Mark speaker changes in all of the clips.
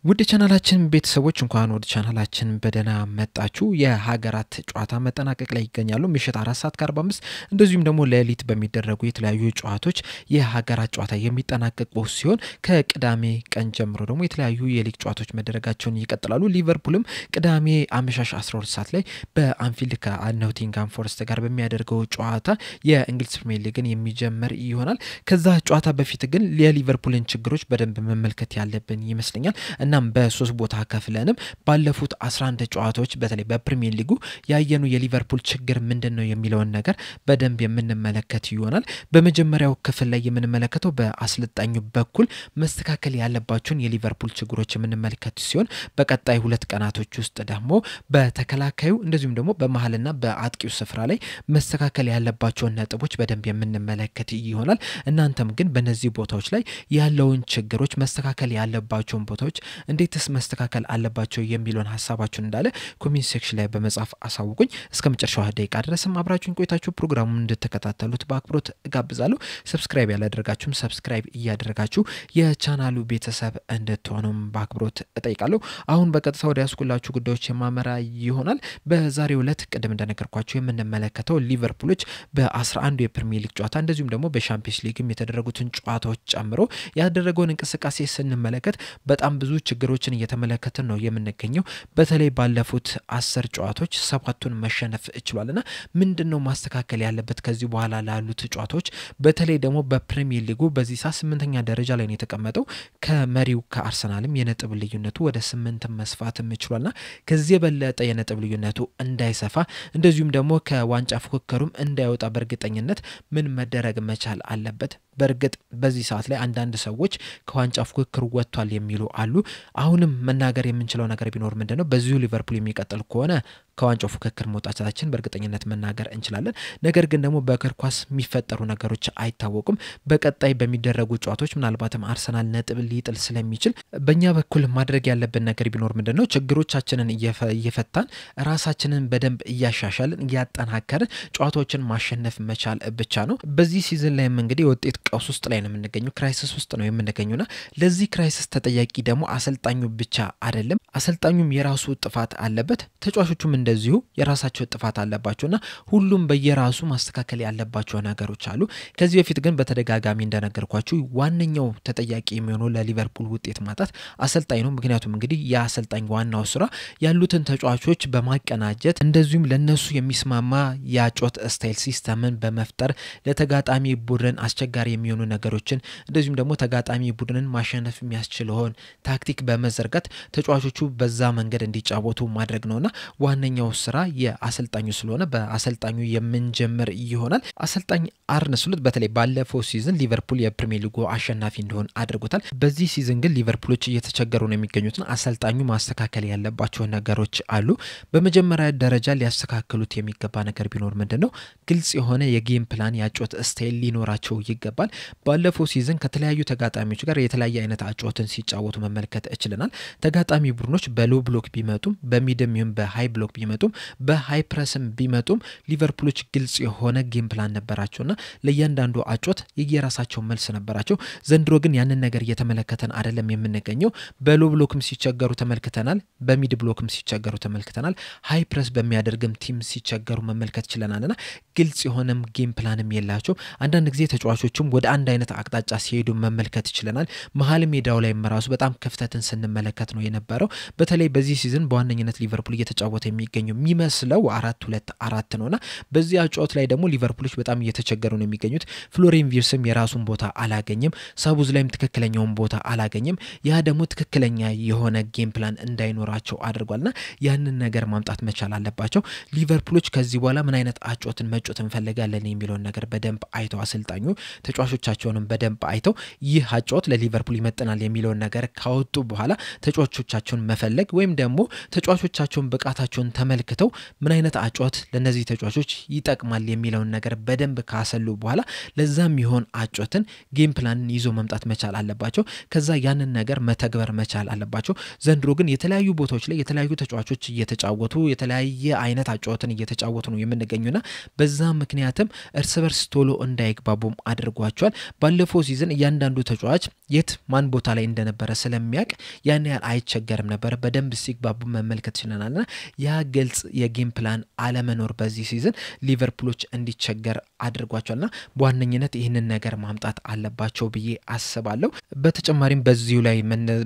Speaker 1: ውድ ቻናላችን ቤተሰቦች እንኳን ወደ ቻናላችን በደና መጣችሁ የሀገራት ጨዋታ መጠናቀቅ ላይ ይገኛሉ ምሽት 4:45 እንደዚሁም ደግሞ ለሊት በሚደረጉ የተለያዩ ጨዋታዎች የሀገራት ጨዋታ የሚጠናቀቁ ሲሆን ከቅዳሜ ቀን ጀምሮ ደግሞ የተለያዩ የሊግ ጨዋታዎች መደረጋቸውን ይቀጥላሉ ሊቨርፑልም ቅዳሜ አመሻሽ 12 ሰዓት ላይ በአንፊልድ ከኖቲንግሃም ፎረስት ጋር በሚያደርገው ጨዋታ የእንግሊዝ ፕሪሚየር ሊግን የሚጀምር ይሆናል ከዛ ጨዋታ በፊት ግን የሊቨርፑልን ችግሮች በደንብ መመልከት ያለብን ይመስለኛል እናም በሶስት ቦታ ከፍለንም ባለፉት 11 ጨዋታዎች በተለይ በፕሪሚየር ሊጉ ያየኑ የሊቨርፑል ችግር ምንድነው የሚለውን ነገር በደንብ የምንመለከት ይሆናል በመጀመሪያው ክፍል ላይ የምንመለከተው በአስልጣኙ በኩል መስተካከል ያለባቸውን የሊቨርፑል ችግሮች የምንመለከት ሲሆን በቀጣይ ሁለት ቀናቶች ውስጥ ደግሞ በተከላካዩ እንደዚሁም ደግሞ በመሃልና በአጥቂው ስፍራ ላይ መስተካከል ያለባቸውን ነጥቦች በደንብ የምንመለከት ይሆናል እናንተም ግን በእነዚህ ቦታዎች ላይ ያለውን ችግሮች መስተካከል ያለባቸውን ቦታዎች እንዴትስ መስተካከል አለባቸው የሚሉን ሐሳባችሁን እንዳለ ኮሜንት ሴክሽን ላይ በመጻፍ አሳውቁኝ እስከመጨረሻው ደቂቃ ድረስም አብራችሁን ቆይታችሁ ፕሮግራሙን እንድትከታተሉት በአክብሮት ጋብዛለሁ ሰብስክራይብ ያላደረጋችሁም ሰብስክራይብ እያደረጋችሁ የቻናሉ ቤተሰብ እንድትሆኑም በአክብሮት እጠይቃለሁ አሁን በቀጥታ ወደ ያስኩላችሁ ጉዳዮች የማመራ ይሆናል በዛሬው ዕለት ቀደም እንደነገርኳችሁ የምንመለከተው ሊቨርፑሎች በ11 የፕሪሚየር ሊግ ጨዋታ እንደዚሁም ደግሞ በሻምፒዮንስ ሊግም የተደረጉትን ጨዋታዎች ጨምሮ ያደረገውን እንቅስቃሴ ስንመለከት በጣም ብዙ ችግሮችን እየተመለከትን ነው የምንገኘው በተለይ ባለፉት 10 ጨዋታዎች 7ቱን መሸነፍ ይችላልና ምንድነው ማስተካከል ያለበት ከዚህ በኋላ ላሉት ጨዋታዎች በተለይ ደግሞ በፕሪሚየር ሊጉ በዚህ 8ኛ ደረጃ ላይ ነው የተቀመጠው ከመሪው ከአርሰናልም የነጥብ ልዩነቱ ወደ 8 መስፋት ይችላልና ከዚህ የበለጠ የነጥብ ልዩነቱ እንዳይሰፋ እንደዚሁም ደግሞ ከዋንጫ ፉክክሩም እንዳይወጣ በርግጠኝነት ምን መደረግ መቻል አለበት በርግጥ በዚህ ሰዓት ላይ አንዳንድ ሰዎች ከዋንጫ ፉክክሩ ወጥቷል የሚሉ አሉ አሁንም መናገር የምንችለው ነገር ቢኖር ምንድነው በዚሁ ሊቨርፑል የሚቀጥል ከሆነ ከዋንጫው ፉክክር መውጣታችን በርግጠኝነት መናገር እንችላለን ነገር ግን ደግሞ በእግር ኳስ የሚፈጠሩ ነገሮች አይታወቁም በቀጣይ በሚደረጉ ጨዋታዎች ምናልባትም አርሰናል ነጥብ ሊጥል ስለሚችል በእኛ በኩል ማድረግ ያለብን ነገር ቢኖር ምንድነው ችግሮቻችንን እየፈታን ራሳችንን በደንብ እያሻሻልን እያጠናከርን ጨዋታዎችን ማሸነፍ መቻል ብቻ ነው በዚህ ሲዝን ላይ እንግዲህ ውጤት ቀውስ ውስጥ ላይ ነው የምንገኘው ክራይሲስ ውስጥ ነው የምንገኘውና ለዚህ ክራይሲስ ተጠያቂ ደግሞ አሰልጣኙ ብቻ አይደለም አሰልጣኙም የራሱ ጥፋት አለበት ተጫዋቾቹም እንደዚሁ የራሳቸው ጥፋት አለባቸውና ሁሉም በየራሱ ማስተካከል ያለባቸው ነገሮች አሉ ከዚህ በፊት ግን በተደጋጋሚ እንደነገርኳችሁ ዋነኛው ተጠያቂ የሚሆነው ለሊቨርፑል ውጤት ማጣት አሰልጣኝ ነው ምክንያቱም እንግዲህ የአሰልጣኝ ዋናው ስራ ያሉትን ተጫዋቾች በማቀናጀት እንደዚሁም ለነሱ የሚስማማ ያጮት ስታይል ሲስተምን በመፍጠር ለተጋጣሚ ቡድን አስቸጋሪ የሚሆኑ ነገሮችን እንደዚሁም ደግሞ ተጋጣሚ ቡድንን ማሸነፍ የሚያስችለውን ታክቲክ በመዘርጋት ተጫዋቾቹ በዛ መንገድ እንዲጫወቱ ማድረግ ነውና ዋነኛው ስራ የአሰልጣኙ ስለሆነ በአሰልጣኙ የምንጀምር ይሆናል አሰልጣኝ አርነ ስሎት በተለይ ባለፈው ሲዝን ሊቨርፑል የፕሪሚየር ሊጉ አሸናፊ እንደሆነ አድርጎታል በዚህ ሲዝን ግን ሊቨርፑሎች እየተቸገሩ ነው የሚገኙትና አሰልጣኙ ማስተካከል ያለባቸው ነገሮች አሉ በመጀመሪያ ደረጃ ሊያስተካክሉት የሚገባ ነገር ቢኖር ምንድነው ግልጽ የሆነ የጌም ፕላን ያጮት ስታይል ሊኖራቸው ይገባል ባለፈው ሲዝን ከተለያዩ ተጋጣሚዎች ጋር የተለያየ አይነት አጮትን ሲጫወቱ መመልከት እችለናል ተጋጣሚ ቡድኖች በሎ ብሎክ ቢመጡም በሚድም ይሁን በሃይ ብሎክ ቢመጡም በሃይ ፕሬስም ቢመጡም ሊቨርፑሎች ግልጽ የሆነ ጌም ፕላን ነበራቸውና ለእያንዳንዱ አጮት የየራሳቸው መልስ ነበራቸው ዘንድሮ ግን ያንን ነገር እየተመለከተን አይደለም የምንገኘው በሎ ብሎክም ሲቸገሩ ተመልክተናል በሚድ ብሎክም ሲቸገሩ ተመልክተናል ሃይ ፕሬስ በሚያደርግም ቲም ሲቸገሩ መመልከት ይችላልና ግልጽ የሆነም ጌም ፕላንም የላቸው አንዳንድ ጊዜ ተጫዋቾቹም ወደ አንድ አይነት አቅጣጫ ሲሄዱ መመልከት ይችላል መሃል ሜዳው ላይ መራሱ በጣም ክፍተትን ስንመለከት ነው የነበረው በተለይ በዚህ ሲዝን በዋነኝነት ሊቨርፑል እየተጫወተ የሚገኘው የሚመስለው 4-2-4 ነውና በዚህ አጫወት ላይ ደግሞ ሊቨርፑሎች በጣም እየተቸገሩ ነው የሚገኙት ፍሎሪን ቪርስም የራሱን ቦታ አላገኘም ሳቡዝ ላይም ትክክለኛውን ቦታ አላገኘም ያ ደግሞ ትክክለኛ የሆነ ጌም ፕላን እንዳይኖራቸው አድርጓልና ያንን ነገር ማምጣት መቻል አለባቸው ሊቨርፑሎች ከዚህ በኋላ ምን አይነት አጫወትን መጫወት እንፈልጋለን የሚለውን ነገር በደንብ አይተው አሰልጣኙ ተጫዋቾቻቸውንም በደንብ አይተው ይህ አጫወት ለሊቨርፑል ይመጥናል የሚለውን ነገር ካወጡ በኋላ ተጫዋቾቻቸውን መፈለግ ወይም ደግሞ ተጫዋቾቻቸውን ብቃታቸውን ተመልክተው ምን አይነት አጫዋት ለነዚህ ተጫዋቾች ይጠቅማል የሚለውን ነገር በደንብ ካሰሉ በኋላ ለዛም ይሆን አጫዋትን ጌም ፕላንን ይዞ መምጣት መቻል አለባቸው ከዛ ያንን ነገር መተግበር መቻል አለባቸው ዘንድሮ ግን የተለያዩ ቦታዎች ላይ የተለያዩ ተጫዋቾች እየተጫወቱ የተለያየ አይነት አጫዋትን እየተጫወቱ ነው የምንገኙና በዛ ምክንያትም እርስ በርስ ቶሎ እንዳይግባቡም አድርጓቸዋል ባለፈው ሲዝን እያንዳንዱ ተጫዋች የት ማን ቦታ ላይ እንደነበረ ስለሚያቅ ያን ያህል አይቸገርም ነበር በደንብ ሲግባቡ መመልከት ይችላልና ያ ግልጽ የጌም ፕላን አለመኖር በዚህ ሲዝን ሊቨርፑሎች እንዲቸገር አድርጓቸዋልና በዋነኝነት ይህንን ነገር ማምጣት አለባቸው ብዬ አስባለሁ በተጨማሪም በዚሁ ላይ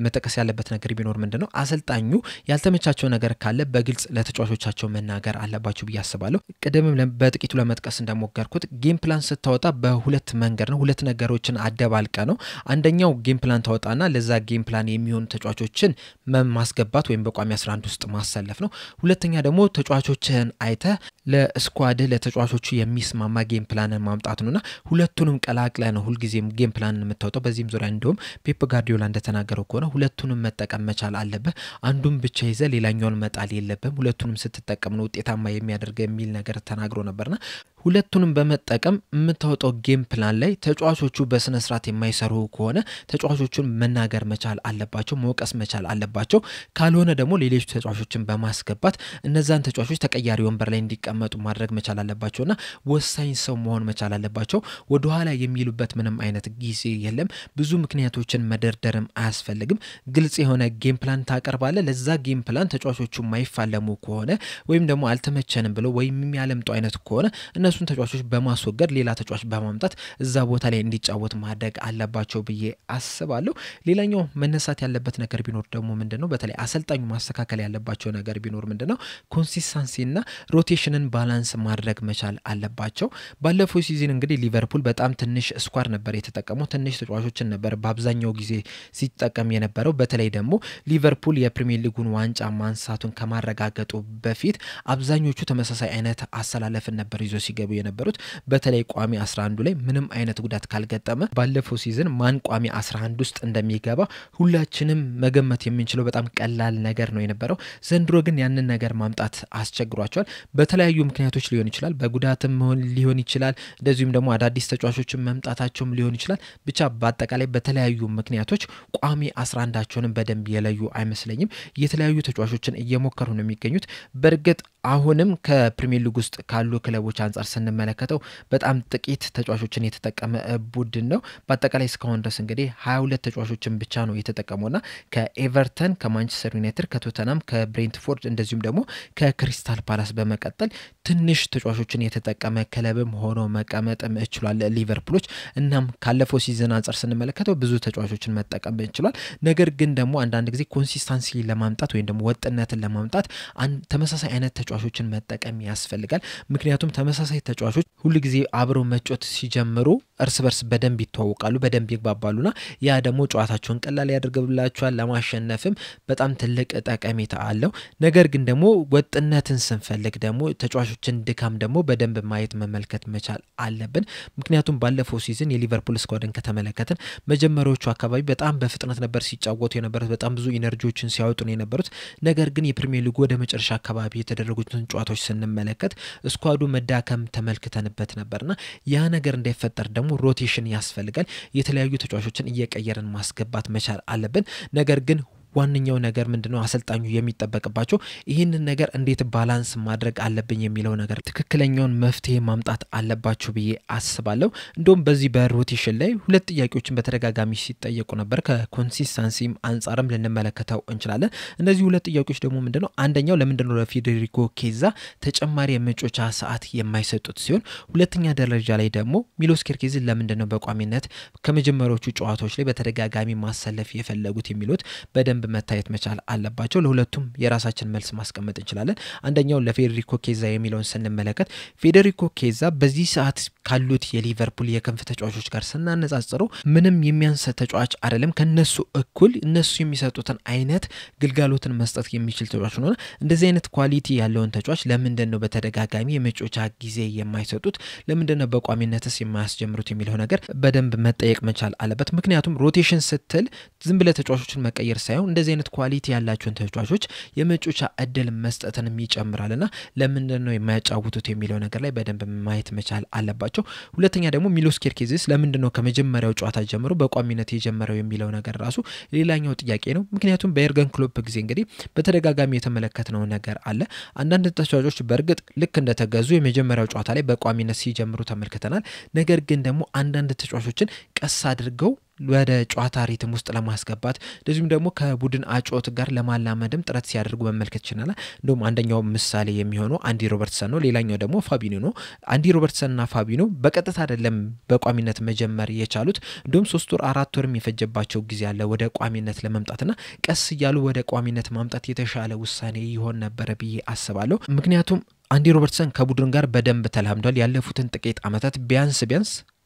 Speaker 1: መጠቀስ ያለበት ነገር ቢኖር ምንድነው አሰልጣኙ ያልተመቻቸው ነገር ካለ በግልጽ ለተጫዋቾቻቸው መናገር አለባቸው ብዬ አስባለሁ ቀደምም በጥቂቱ ለመጥቀስ እንደሞከርኩት ጌም ፕላን ስታወጣ በሁለት መንገድ ነው ሁለት ነገሮችን አደባልቀ ነው አንደኛው ጌም ፕላን ታወጣና ለዛ ጌም ፕላን የሚሆኑ ተጫዋቾችን ማስገባት ወይም በቋሚ 11 ውስጥ ማሰለፍ ነው ሁለተኛ ደግሞ ተጫዋቾችን አይተ ለስኳድ ለተጫዋቾቹ የሚስማማ ጌም ፕላንን ማምጣት ነውና ሁለቱንም ቀላቅለ ነው ሁሉ ጊዜም ጌም ፕላንን የምታወጣው በዚህም ዙሪያ እንደውም ፔፕ ጋርዲዮላ እንደተናገረው ከሆነ ሁለቱንም መጠቀም መቻል አለበት አንዱን ብቻ ይዘ ሌላኛውን መጣል የለበም ሁለቱንም ስትጠቀም ነው ውጤታማ የሚያደርግ የሚል ነገር ተናግሮ ነበርና ሁለቱንም በመጠቀም የምታወጣው ጌም ፕላን ላይ ተጫዋቾቹ በስነ ስርዓት የማይሰሩ ከሆነ ተጫዋቾቹን መናገር መቻል አለባቸው መውቀስ መቻል አለባቸው ካልሆነ ደግሞ ሌሎች ተጫዋቾችን በማስገባት እነዛን ተጫዋቾች ተቀያሪ ወንበር ላይ እንዲቀመጡ ማድረግ መቻል አለባቸውና ወሳኝ ሰው መሆን መቻል አለባቸው ወደ ኋላ የሚሉበት ምንም አይነት ጊዜ የለም ብዙ ምክንያቶችን መደርደርም አያስፈልግም ግልጽ የሆነ ጌም ፕላን ታቀርባለ ለዛ ጌም ፕላን ተጫዋቾቹ ማይፋለሙ ከሆነ ወይም ደግሞ አልተመቸንም ብለው ወይም የሚያለምጡ አይነት ከሆነ እነሱን ተጫዋቾች በማስወገድ ሌላ ተጫዋች በማምጣት እዛ ቦታ ላይ እንዲጫወት ማድረግ አለባቸው ብዬ አስባለሁ ሌላኛው መነሳት ያለበት ነገር ቢኖር ደግሞ ምንድነው በተለይ አሰልጣኙ ማስተካከል ያለባቸው ነገር ቢኖር ምንድነው ኮንሲስተንሲና ሮቴሽንን ባላንስ ማድረግ መቻል አለባቸው ባለፈው ሲዝን እንግዲህ ሊቨርፑል በጣም ትንሽ ስኳድ ነበር የተጠቀመው ትንሽ ተጫዋቾችን ነበር በአብዛኛው ጊዜ ሲጠቀም የነበረው በተለይ ደግሞ ሊቨርፑል የፕሪሚየር ሊጉን ዋንጫ ማንሳቱን ከማረጋገጡ በፊት አብዛኞቹ ተመሳሳይ አይነት አሰላለፍን ነበር ይዞ ሲገቡ የነበሩት በተለይ ቋሚ 11 ላይ ምንም አይነት ጉዳት ካልገጠመ ባለፈው ሲዝን ማን ቋሚ 11 ውስጥ እንደሚገባ ሁላችንም መገመት የምንችለው በጣም ቀላል ነገር ነው የነበረው ዘንድሮ ግን ያንን ነገር ማምጣት አስቸግሯቸዋል በተለያዩ ምክንያቶች ሊሆን ይችላል በጉዳትም ሊሆን ይችላል እንደዚሁም ደግሞ አዳዲስ ተጫዋቾችን መምጣታቸውም ሊሆን ይችላል ብቻ በአጠቃላይ በተለያዩ ምክንያቶች ቋሚ 11ቸውን በደንብ የለዩ አይመስለኝም የተለያዩ ተጫዋቾችን እየሞከሩ ነው የሚገኙት በርግጥ አሁንም ከፕሪሚየር ሊግ ውስጥ ካሉ ክለቦች አንፃር ስንመለከተው በጣም ጥቂት ተጫዋቾችን የተጠቀመ ቡድን ነው በአጠቃላይ እስካሁን ድረስ እንግዲህ 22 ተጫዋቾችን ብቻ ነው የተጠቀመውና ከኤቨርተን ከማንቸስተር ዩናይትድ ከቶተናም ከብሬንትፎርድ እንደዚሁም ደግሞ ከክሪስታል ፓላስ በመቀጠል ትንሽ ተጫዋቾችን የተጠቀመ ክለብም ሆኖ መቀመጥም ይችላል ሊቨርፑሎች እናም ካለፈው ሲዝን አንፃር ስንመለከተው ብዙ ተጫዋቾችን መጠቀም ይችላል ነገር ግን ደግሞ አንዳንድ ጊዜ ኮንሲስተንሲ ለማምጣት ወይም ደግሞ ወጥነትን ለማምጣት ተመሳሳይ አይነት ተጫዋቾችን መጠቀም ያስፈልጋል ምክንያቱም ተመሳሳይ ተጫዋቾች ሁሉ ጊዜ አብረው መጫወት ሲጀምሩ እርስ በርስ በደንብ ይተዋወቃሉ በደንብ ይግባባሉና ያ ደግሞ ጨዋታቸውን ቀላል ያደርግላቸዋል ለማሸነፍም በጣም ትልቅ ጠቀሜታ አለው ነገር ግን ደግሞ ወጥነትን ስንፈልግ ደግሞ ተጫዋቾችን ድካም ደግሞ በደንብ ማየት መመልከት መቻል አለብን ምክንያቱም ባለፈው ሲዝን የሊቨርፑል ስኳድን ከተመለከትን መጀመሪያዎቹ አካባቢ በጣም በፍጥነት ነበር ሲጫወቱ የነበሩት በጣም ብዙ ኢነርጂዎችን ሲያወጡ ነው የነበሩት ነገር ግን የፕሪሚየር ሊጉ ወደ መጨረሻ አካባቢ የተደረጉትን ጨዋታዎች ስንመለከት ስኳዱ መዳከም ተመልክተንበት ነበርና ያ ነገር እንዳይፈጠር ደግሞ ሮቴሽን ያስፈልጋል የተለያዩ ተጫዋቾችን እየቀየረን ማስገባት መቻል አለብን ነገር ግን ዋንኛው ነገር ምንድነው አሰልጣኙ የሚጠበቅባቸው ይሄንን ነገር እንዴት ባላንስ ማድረግ አለብኝ የሚለው ነገር ትክክለኛውን መፍትሄ ማምጣት አለባቸው ብዬ አስባለሁ እንደውም በዚህ በሮቴሽን ላይ ሁለት ጥያቄዎችን በተደጋጋሚ ሲጠየቁ ነበር ከኮንሲስተንሲም አንፃርም ልንመለከተው እንችላለን እነዚህ ሁለት ጥያቄዎች ደግሞ ምንድነው አንደኛው ለምንድነው ለፌዴሪኮ ኬዛ ተጨማሪ የመጮቻ ሰዓት የማይሰጡት ሲሆን ሁለተኛ ደረጃ ላይ ደግሞ ሚሎስ ኬርኬዝ ለምንድነው በቋሚነት ከመጀመሪያዎቹ ጨዋታዎች ላይ በተደጋጋሚ ማሰለፍ የፈለጉት የሚሉት በደንብ መታየት መቻል አለባቸው ለሁለቱም የራሳችን መልስ ማስቀመጥ እንችላለን አንደኛው ለፌዴሪኮ ኬዛ የሚለውን ስንመለከት ፌዴሪኮ ኬዛ በዚህ ሰዓት ካሉት የሊቨርፑል የክንፍ ተጫዋቾች ጋር ስናነጻጽረው ምንም የሚያንስ ተጫዋች አይደለም ከነሱ እኩል እነሱ የሚሰጡትን አይነት ግልጋሎትን መስጠት የሚችል ተጫዋች ነው እንደዚህ አይነት ኳሊቲ ያለውን ተጫዋች ለምንድነው በተደጋጋሚ የመጮቻ ጊዜ የማይሰጡት ለምንድነው በቋሚነትስ የማያስጀምሩት የሚለው ነገር በደንብ መጠየቅ መቻል አለበት ምክንያቱም ሮቴሽን ስትል ዝም ብለ ተጫዋቾችን መቀየር ሳይሆን እንደዚህ አይነት ኳሊቲ ያላቸውን ተጫዋቾች የመጫወቻ እድል መስጠትንም ይጨምራልና ለምንድነው የማያጫውቱት የሚለው ነገር ላይ በደንብ ማየት መቻል አለባቸው። ሁለተኛ ደግሞ ሚሎስ ኬርኬዝስ ለምንድነው ከመጀመሪያው ጨዋታ ጀምሮ በቋሚነት የጀመረው የሚለው ነገር ራሱ ሌላኛው ጥያቄ ነው። ምክንያቱም በኤርገን ክሎፕ ጊዜ እንግዲህ በተደጋጋሚ የተመለከተው ነገር አለ። አንዳንድ ተጫዋቾች በርግጥ ልክ እንደተገዙ የመጀመሪያው ጨዋታ ላይ በቋሚነት ሲጀምሩ ተመልክተናል። ነገር ግን ደግሞ አንዳንድ ተጫዋቾችን ቀስ አድርገው ወደ ጨዋታ ሪትም ውስጥ ለማስገባት እንደዚሁም ደግሞ ከቡድን አጫወት ጋር ለማላመድም ጥረት ሲያደርጉ መመልከት ይችላል። እንደውም አንደኛው ምሳሌ የሚሆነው አንዲ ሮበርትሰን ነው። ሌላኛው ደግሞ ፋቢኒዮ ነው። አንዲ ሮበርትሰንና ፋቢኒዮ በቀጥታ አይደለም በቋሚነት መጀመር የቻሉት። እንደውም 3 ወር 4 ወርም የፈጀባቸው ጊዜ አለ ወደ ቋሚነት ለመምጣትና ቀስ እያሉ ወደ ቋሚነት ማምጣት የተሻለ ውሳኔ ይሆን ነበር ብዬ አስባለሁ። ምክንያቱም አንዲ ሮበርትሰን ከቡድን ጋር በደንብ ተላምዷል። ያለፉትን ጥቂት አመታት ቢያንስ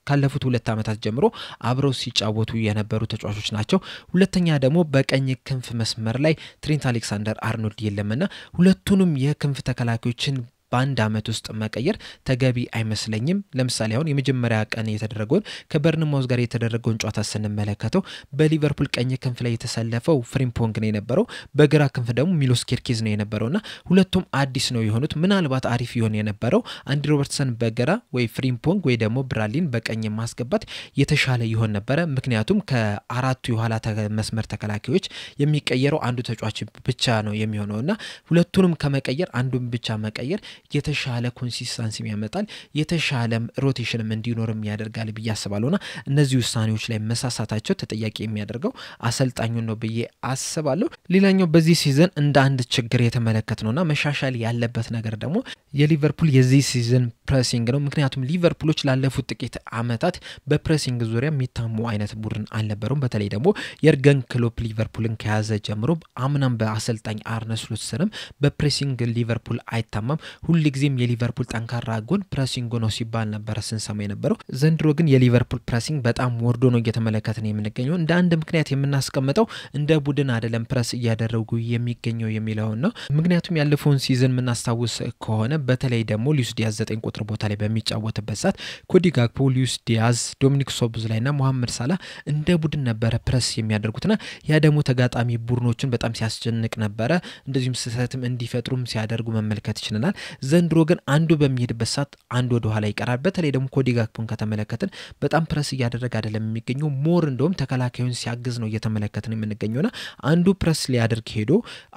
Speaker 1: ካለፉት 2 አመታት ጀምሮ አብረው ሲጫወቱ የነበሩ ተጫዋቾች ናቸው። ሁለተኛ ደግሞ በቀኝ ክንፍ መስመር ላይ ትሬንት አሌክሳንደር-አርኖልድ የለምና ሁለቱንም የክንፍ ተከላካዮችን በአንድ አመት ውስጥ መቀየር ተገቢ አይመስለኝም። ለምሳሌ አሁን የመጀመሪያ ቀን የተደረገውን ከበርንማውዝ ጋር የተደረገውን ጨዋታ ስንመለከተው በሊቨርፑል ቀኝ ክንፍ ላይ የተሰለፈው ፍሪምፖንግ ነው የነበረው፣ በግራ ክንፍ ደግሞ ሚሎስ ኬርኬዝ ነው የነበረውና ሁለቱም አዲስ ነው የሆኑት። ምናልባት አሪፍ ይሆን የነበረው አንዲ ሮበርትሰን በግራ ወይ ፍሪምፖንግ ወይ ደግሞ ብራድሊን በቀኝ ማስገባት የተሻለ ይሆን ነበረ። ምክንያቱም ከአራቱ የኋላ መስመር ተከላካዮች የሚቀየረው አንዱ ተጫዋች ብቻ ነው የሚሆነውና ሁለቱንም ከመቀየር አንዱን ብቻ መቀየር የተሻለ ኮንሲስተንሲ ያመጣል፣ የተሻለ ሮቴሽንም እንዲኖርም ያደርጋል ብዬ አስባለሁና እነዚህ ውሳኔዎች ላይ መሳሳታቸው ተጠያቂ የሚያደርገው አሰልጣኙን ነው ብዬ አስባለሁ። ሌላኛው በዚህ ሲዝን እንደ አንድ ችግር የተመለከትነውና መሻሻል ያለበት ነገር ደግሞ የሊቨርፑል የዚህ ሲዝን ፕሬሲንግ ነው። ምክንያቱም ሊቨርፑሎች ላለፉት ጥቂት አመታት በፕሬሲንግ ዙሪያ የሚታሙ አይነት ቡድን አልነበሩም። በተለይ ደግሞ የርገን ክሎፕ ሊቨርፑልን ከያዘ ጀምሮ አምናም በአሰልጣኝ አርነ ስሎት ስርም በፕሬሲንግ ሊቨርፑል አይታማም። ሁልጊዜም የሊቨርፑል ጠንካራ ጎን ፕሬሲንግ ነው ሲባል ነበር ስንሰማ የነበረው። ዘንድሮ ግን የሊቨርፑል ፕሬሲንግ በጣም ወርዶ ነው እየተመለከትን የምንገኘው። እንደ አንድ ምክንያት የምናስቀምጠው እንደ ቡድን አይደለም ፕሬስ እያደረጉ የሚገኘው የሚለው ነው። ምክንያቱም ያለፈውን ሲዝን የምናስታውስ ከሆነ በተለይ ደግሞ ሉዊስ ዲያዝ 9 ቁጥር ቦታ ላይ በሚጫወትበት ሰዓት ኮዲ ጋክፖ፣ ሉዊስ ዲያዝ፣ ዶሚኒክ ሶቦስላይና መሐመድ ሳላ እንደ ቡድን ነበር ፕሬስ የሚያደርጉትና ያ ደግሞ ተጋጣሚ ቡድኖችን በጣም ሲያስጨንቅ ነበር። እንደዚሁም ስህተትም እንዲፈጥሩም ሲያደርጉ መመልከት ይችላል። ዘንድሮ ግን አንዱ በሚሄድበት ሰዓት አንዱ ወደ ኋላ ይቀራል። በተለይ ደግሞ ኮዲ ጋክፖን ከተመለከትን በጣም ፕሬስ እያደረገ አይደለም የሚገኘው፣ ሞር እንደውም ተከላካዩን ሲያግዝ ነው እየተመለከትን የምንገኘውና አንዱ ፕሬስ ሊያደርግ ሄዶ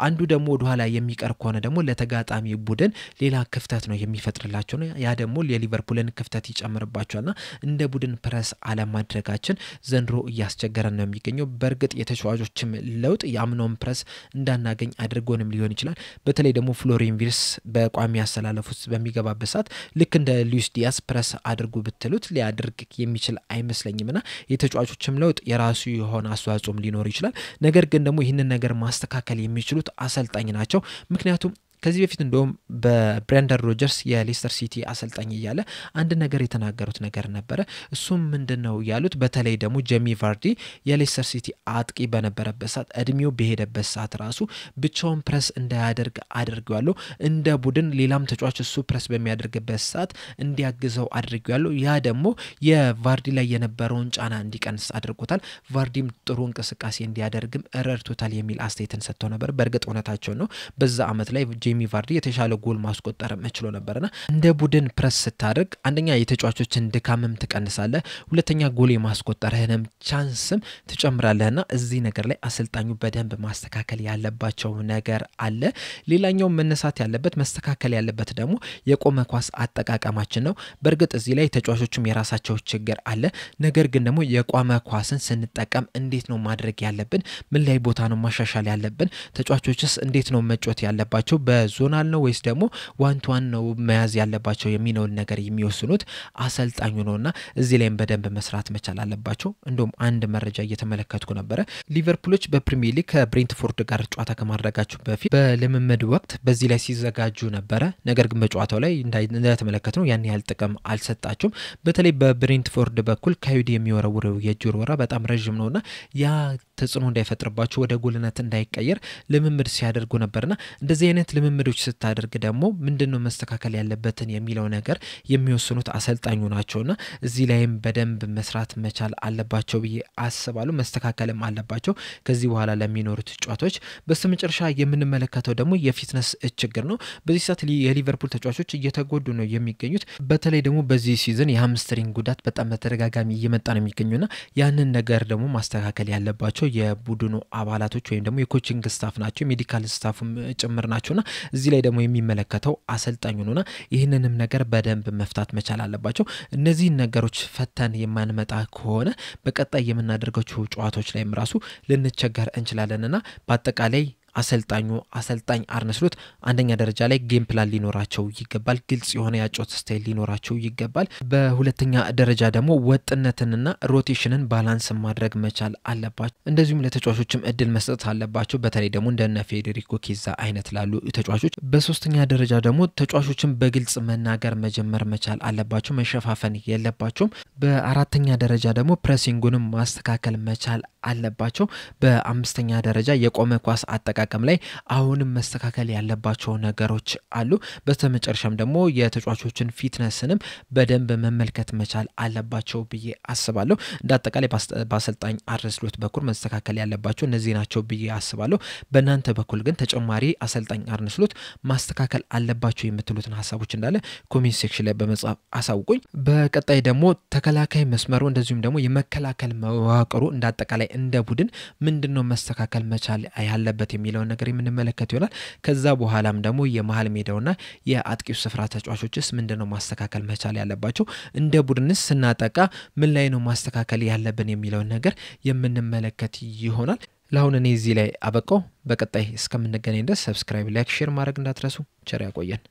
Speaker 1: አንዱ ደግሞ ወደ ኋላ የሚቀር ከሆነ ደግሞ ለተጋጣሚ ቡድን ሌላ ክፍተት ነው የሚፈጥርላቸው ነው። ያ ደግሞ የሊቨርፑልን ክፍተት ይጨምርባቸዋልና እንደ ቡድን ፕሬስ አለማድረጋችን ዘንድሮ እያስቸገረን ነው የሚገኘው። በርግጥ የተጫዋቾችም ለውጥ ያምነውን ፕሬስ እንዳናገኝ አድርጎንም ሊሆን ይችላል። በተለይ ደግሞ ፍሎሪያን ቪርትስ በቋሚ ያሰላለፉ ውስጥ በሚገባበት ሰዓት ልክ እንደ ሉዊስ ዲያዝ ፕሬስ አድርጉ ብትሉት ሊያደርግ የሚችል አይመስለኝምና የተጫዋቾችም ለውጥ የራሱ የሆነ አስተዋጽኦም ሊኖር ይችላል። ነገር ግን ደግሞ ይህንን ነገር ማስተካከል የሚችሉት አሰልጣኝ ናቸው። ምክንያቱም ከዚህ በፊት እንደውም በብሬንደን ሮጀርስ የሌስተር ሲቲ አሰልጣኝ እያለ አንድ ነገር የተናገሩት ነገር ነበር። እሱም ምንድነው ያሉት? በተለይ ደግሞ ጄሚ ቫርዲ የሌስተር ሲቲ አጥቂ በነበረበት ሰዓት እድሜው በሄደበት ሰዓት ራሱ ብቻውን ፕሬስ እንዳያደርግ አድርጓለሁ፣ እንደ ቡድን ሌላም ተጫዋች እሱ ፕሬስ በሚያደርግበት ሰዓት እንዲያግዘው አድርጓለሁ። ያ ደግሞ የቫርዲ ላይ የነበረውን ጫና እንዲቀንስ አድርጎታል። ቫርዲም ጥሩ እንቅስቃሴ እንዲያደርግም ረድቶታል የሚል አስተያየትን ሰጥተው ነበር። በእርግጥ እውነታቸው ነው። በዛ አመት ላይ ጄሚ ቫርዲ የተሻለ ጎል ማስቆጠር መችሎ ነበርና እንደ ቡድን ፕሬስ ስታደርግ አንደኛ የተጫዋቾችን ድካምም ትቀንሳለህ፣ ሁለተኛ ጎል የማስቆጠርህንም ቻንስም ትጨምራለህና እዚህ ነገር ላይ አሰልጣኙ በደንብ ማስተካከል ያለባቸው ነገር አለ። ሌላኛው መነሳት ያለበት መስተካከል ያለበት ደግሞ የቆመ ኳስ አጠቃቀማችን ነው። በእርግጥ እዚህ ላይ ተጫዋቾችም የራሳቸው ችግር አለ። ነገር ግን ደግሞ የቆመ ኳስን ስንጠቀም እንዴት ነው ማድረግ ያለብን? ምን ላይ ቦታ ነው ማሻሻል ያለብን? ተጫዋቾችስ እንዴት ነው መጫወት ያለባቸው? በዞናል ነው ወይስ ደግሞ ዋን ቱ ዋን ነው መያዝ ያለባቸው የሚነውን ነገር የሚወስኑት አሰልጣኙ ነውና እዚህ ላይም በደንብ መስራት መቻል አለባቸው። እንደውም አንድ መረጃ እየተመለከትኩ ነበር። ሊቨርፑሎች በፕሪሚየር ሊግ ከብሬንትፎርድ ጋር ጨዋታ ከማድረጋቸው በፊት በልምምድ ወቅት በዚህ ላይ ሲዘጋጁ ነበር። ነገር ግን በጨዋታው ላይ እንደተመለከትነው ያን ያህል ጥቅም አልሰጣቸውም። በተለይ በብሬንትፎርድ በኩል ካዩዲ የሚወረውረው የእጅ ወርወራ በጣም ረጅም ነውና ያ ተጽዕኖ እንዳይፈጥርባቸው ወደ ጎልነት እንዳይቀየር ልምምድ ሲያደርጉ ነበርና እንደዚህ አይነት ልምምዶች ስታደርግ ደግሞ ምንድነው መስተካከል ያለበትን የሚለው ነገር የሚወስኑት አሰልጣኙ ናቸውና እዚህ ላይም በደንብ መስራት መቻል አለባቸው ብዬ አስባለሁ መስተካከልም አለባቸው ከዚህ በኋላ ለሚኖሩት ጨዋታዎች በስተመጨረሻ የምንመለከተው ደግሞ የፊትነስ ችግር ነው በዚህ ሰዓት የሊቨርፑል ተጫዋቾች እየተጎዱ ነው የሚገኙት በተለይ ደግሞ በዚህ ሲዝን የሃምስትሪንግ ጉዳት በጣም በተደጋጋሚ እየመጣ ነው የሚገኙና ያንን ነገር ደግሞ ማስተካከል ያለባቸው የቡድኑ አባላቶች ወይም ደግሞ የኮቺንግ ስታፍ ናቸው ሜዲካል ስታፍም ጭምር ናቸውና እዚህ ላይ ደግሞ የሚመለከተው አሰልጣኙ ነውና ይህንንም ነገር በደንብ መፍታት መቻል አለባቸው እነዚህ ነገሮች ፈተን የማንመጣ ከሆነ በቀጣይ የምናደርጋቸው ጨዋታዎች ላይም ራሱ ልንቸገር እንችላለንና በአጠቃላይ አሰልጣኝ አርነ ስሎት አንደኛ ደረጃ ላይ ጌም ፕላን ሊኖራቸው ይገባል ግልጽ የሆነ ያጮት ስታይል ሊኖራቸው ይገባል በሁለተኛ ደረጃ ደግሞ ወጥነትንና ሮቴሽንን ባላንስ ማድረግ መቻል አለባቸው እንደዚሁም ለተጫዋቾችም እድል መስጠት አለባቸው በተለይ ደግሞ እንደነ ፌዴሪኮ ኪዛ አይነት ላሉ ተጫዋቾች በሶስተኛ ደረጃ ደግሞ ተጫዋቾችን በግልጽ መናገር መጀመር መቻል አለባቸው መሸፋፈን የለባቸውም በአራተኛ ደረጃ ደግሞ ፕሬሲንጉንም ማስተካከል መቻል አለባቸው በአምስተኛ ደረጃ የቆመ ኳስ አጠቃቀም ላይ አሁንም መስተካከል ያለባቸው ነገሮች አሉ በስተመጨረሻም ደግሞ የተጫዋቾችን ፊትነስንም በደንብ መመልከት መቻል አለባቸው ብዬ አስባለሁ እንዳጠቃላይ በአሰልጣኝ አርነ ስሎት በኩል መስተካከል ያለባቸው እነዚህ ናቸው ብዬ አስባለሁ በእናንተ በኩል ግን ተጨማሪ አሰልጣኝ አርነ ስሎት ማስተካከል አለባቸው የምትሉትን ሐሳቦች እንዳለ ኮሜንት ሴክሽን ላይ በመጻፍ አሳውቁኝ በቀጣይ ደግሞ ተከላካይ መስመሩ እንደዚሁም ደግሞ የመከላከል መዋቅሩ እንዳጠቃላይ እንደ ቡድን ምንድነው መስተካከል መቻል ያለበት የሚለው ነገር የምንመለከት ይሆናል ከዛ በኋላም ደግሞ የመሃል ሜዳውና የአጥቂው ስፍራ ተጫዋቾችስ ምንድነው ማስተካከል መቻል ያለባቸው እንደ ቡድንስ ስናጠቃ ምን ላይ ነው ማስተካከል ያለብን የሚለው ነገር የምንመለከት ይሆናል ለአሁን እኔ እዚህ ላይ አበቃው በቀጣይ እስከምንገናኝ ድረስ ሰብስክራይብ ላይክ ሼር ማድረግ እንዳትረሱ ቸር ያቆየን